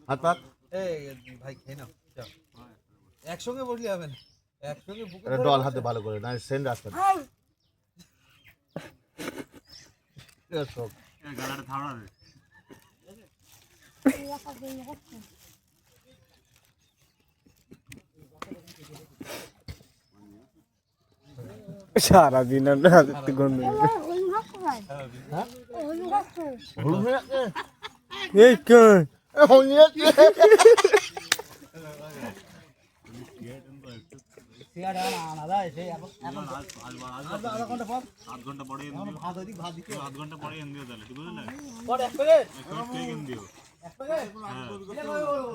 হাত পাক এই ভাই খেয়ে নাও যাও একসঙ্গে বসলে হবে না একসঙ্গে বুকে এটা ডল হাতে ভালো করে না সেন্ড আসবে না সব গালাটা থামড়া দে সারাদিন আমরা হাতে গন্ধ এই কই আধ ঘন্টা পরে আধ ঘন্টা পরে এনে দিও তাহলে ঠিক বুঝলে দিও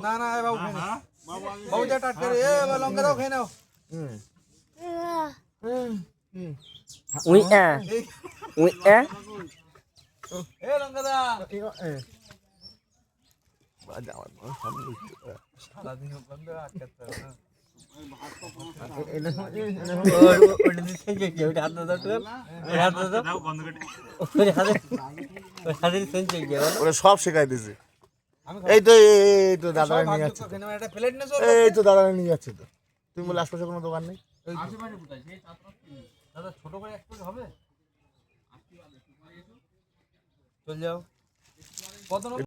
না না বাবু খেয়ে নাও বাবু যা টাটকা রে এ লঙ্কা দাও খেয়ে নাও উই আ এ লঙ্কা দা সারাদিন বন্ধ আটকাতে হবে না দাও বন্ধ করে ওরা সব শেখাই দিছে এই তো দাদা নিয়ে যাচ্ছে একটা প্লেট নেছো এই তো দাদা নিয়ে যাচ্ছে তো তুমি বলে আশপাশে কোনো দোকান নেই দাদা ছোট করে এক প্লেট হবে চল যাও কত